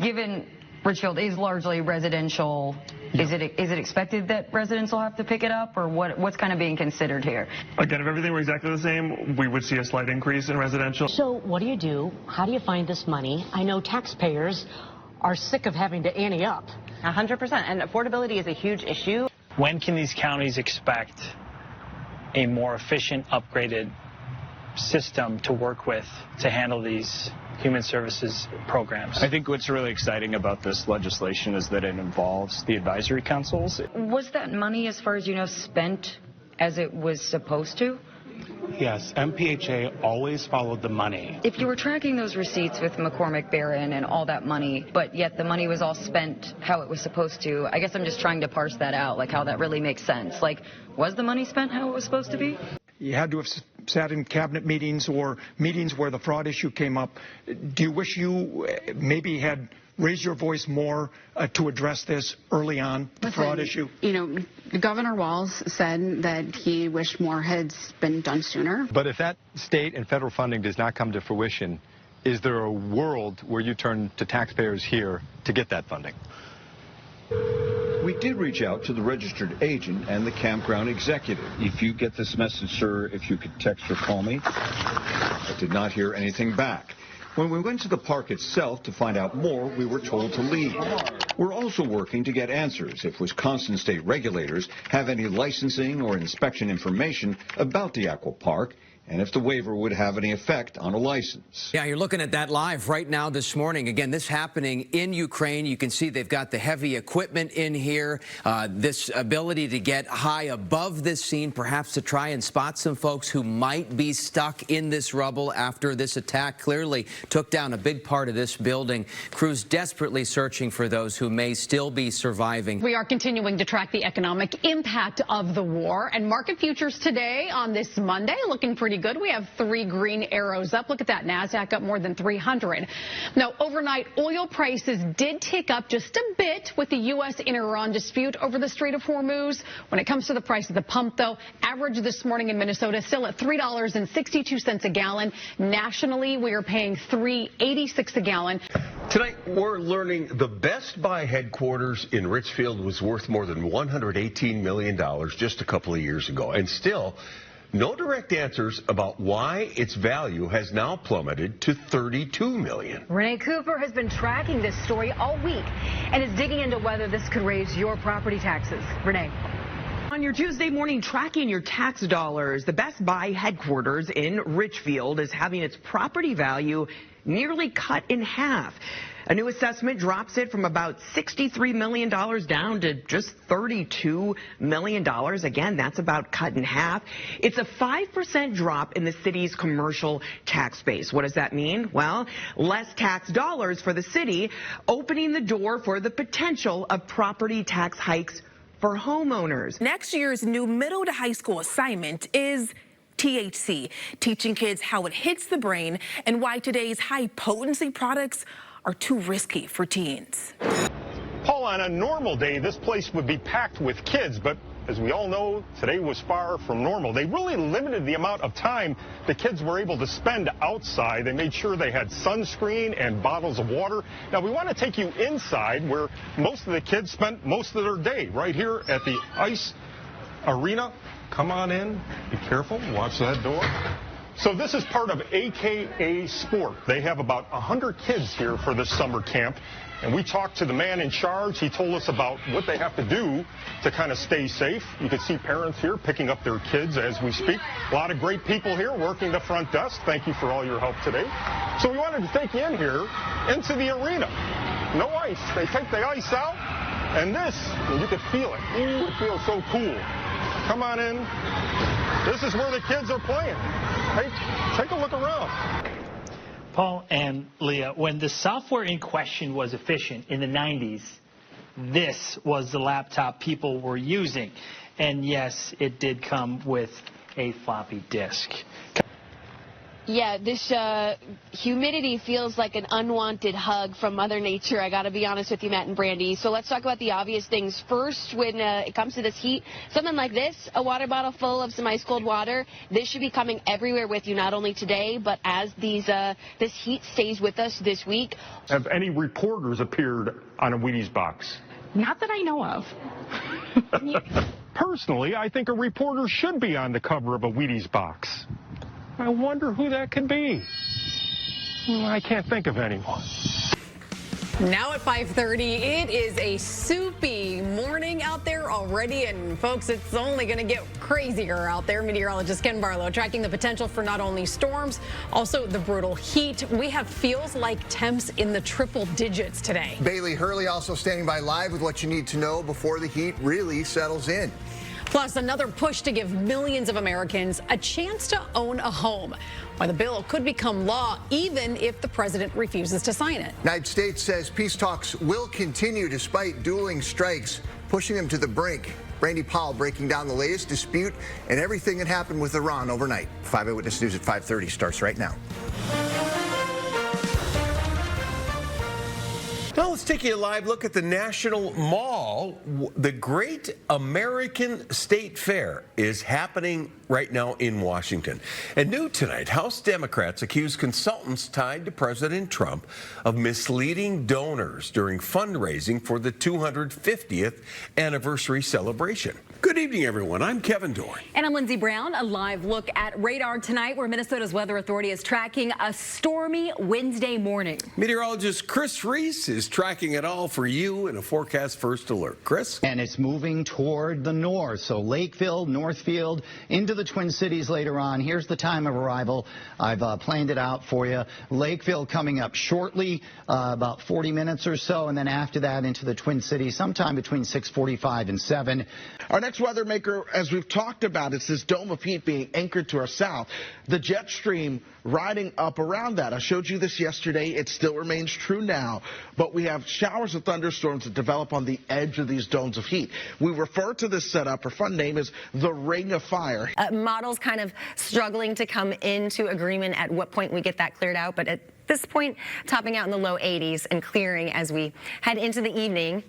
given Richfield is largely residential, is it expected that residents will have to pick it up, or what's kind of being considered here? Again, if everything were exactly the same, we would see a slight increase in residential. So what do you do? How do you find this money? I know taxpayers are sick of having to ante up. 100%, and affordability is a huge issue. When can these counties expect a more efficient, upgraded system to work with to handle these human services programs? I think what's really exciting about this legislation is that it involves the advisory councils. Was that money, as far as you know, spent as it was supposed to? Yes, MPHA always followed the money. If you were tracking those receipts with McCormick Barron and all that money, but yet the money was all spent how it was supposed to, I guess I'm just trying to parse that out, like how that really makes sense. Like, was the money spent how it was supposed to be? You had to have sat in cabinet meetings or meetings where the fraud issue came up. Do you wish you maybe had raised your voice more to address this early on, the fraud issue? You know, Governor Walz said that he wished more had been done sooner. But if that state and federal funding does not come to fruition, is there a world where you turn to taxpayers here to get that funding? We did reach out to the registered agent and the campground executive. If you get this message, sir, if you could text or call me. I did not hear anything back. When we went to the park itself to find out more, we were told to leave. We're also working to get answers if Wisconsin state regulators have any licensing or inspection information about the Aqua Park, and if the waiver would have any effect on a license. Yeah, you're looking at that live right now this morning. Again, this happening in Ukraine. You can see they've got the heavy equipment in here. This ability to get high above this scene, perhaps to try and spot some folks who might be stuck in this rubble after this attack. Clearly took down a big part of this building. Crews desperately searching for those who may still be surviving. We are continuing to track the economic impact of the war, and market futures today on this Monday looking pretty good. We have 3 green arrows up. Look at that. NASDAQ up more than 300. Now, overnight, oil prices did tick up just a bit with the U.S. and Iran dispute over the Strait of Hormuz. When it comes to the price of the pump, though, average this morning in Minnesota still at $3.62 a gallon. Nationally, we are paying $3.86 a gallon. Tonight, we're learning the Best Buy headquarters in Richfield was worth more than $118 million just a couple of years ago. And still, no direct answers about why its value has now plummeted to $32 million. Renee Cooper has been tracking this story all week and is digging into whether this could raise your property taxes. Renee. On your Tuesday morning, tracking your tax dollars, the Best Buy headquarters in Richfield is having its property value nearly cut in half. A new assessment drops it from about $63 million down to just $32 million. Again, that's about cut in half. It's a 5% drop in the city's commercial tax base. What does that mean? Well, less tax dollars for the city, opening the door for the potential of property tax hikes for homeowners. Next year's new middle to high school assignment is THC, teaching kids how it hits the brain and why today's high-potency products are too risky for teens. Paul, on a normal day, this place would be packed with kids, but as we all know, today was far from normal. They really limited the amount of time the kids were able to spend outside. They made sure they had sunscreen and bottles of water. Now, we want to take you inside where most of the kids spent most of their day, right here at the ice arena. Come on in. Be careful. Watch that door. So this is part of AKA Sport. They have about 100 kids here for this summer camp. And we talked to the man in charge. He told us about what they have to do to kind of stay safe. You can see parents here picking up their kids as we speak. A lot of great people here working the front desk. Thank you for all your help today. So we wanted to take you in here into the arena. No ice. They take the ice out. And this, you can feel it. Ooh, it feels so cool. Come on in. This is where the kids are playing. Hey, take a look around. Paul and Leah, when the software in question was efficient in the 90s, this was the laptop people were using. And yes, it did come with a floppy disk. Yeah, this humidity feels like an unwanted hug from Mother Nature. I got to be honest with you, Matt and Brandy. So let's talk about the obvious things. First, when it comes to this heat, something like this, a water bottle full of some ice cold water, this should be coming everywhere with you, not only today, but as this heat stays with us this week. Have any reporters appeared on a Wheaties box? Not that I know of. Personally, I think a reporter should be on the cover of a Wheaties box. I wonder who that could be. I can't think of anyone. Now at 5:30, it is a soupy morning out there already, and folks, it's only going to get crazier out there. Meteorologist Ken Barlow tracking the potential for not only storms, also the brutal heat. We have feels like temps in the triple digits today. Bailey Hurley also standing by live with what you need to know before the heat really settles in. Plus, another push to give millions of Americans a chance to own a home. Why the bill could become law even if the president refuses to sign it. United States says peace talks will continue despite dueling strikes, pushing them to the brink. Brandy Powell breaking down the latest dispute and everything that happened with Iran overnight. 5 Eyewitness News at 5:30 starts right now. Now let's take a live look at the National Mall. The Great American State Fair is happening right now in Washington. And new tonight, House Democrats accuse consultants tied to President Trump of misleading donors during fundraising for the 250th anniversary celebration. Good evening, everyone. I'm Kevin Dorn. And I'm Lindsey Brown. A live look at radar tonight, where Minnesota's Weather Authority is tracking a stormy Wednesday morning. Meteorologist Chris Reese is tracking it all for you in a forecast first alert. Chris? And it's moving toward the north, so Lakeville, Northfield, into the Twin Cities later on. Here's the time of arrival. I've planned it out for you. Lakeville coming up shortly, about 40 minutes or so, and then after that into the Twin Cities sometime between 6:45 and 7. Our next weather maker, as we've talked about, it's this dome of heat being anchored to our south. The jet stream riding up around that. I showed you this yesterday. It still remains true now, but we have showers of thunderstorms that develop on the edge of these domes of heat. We refer to this setup, her fun name is the Ring of Fire. Models kind of struggling to come into agreement at what point we get that cleared out, but at this point, topping out in the low 80s and clearing as we head into the evening.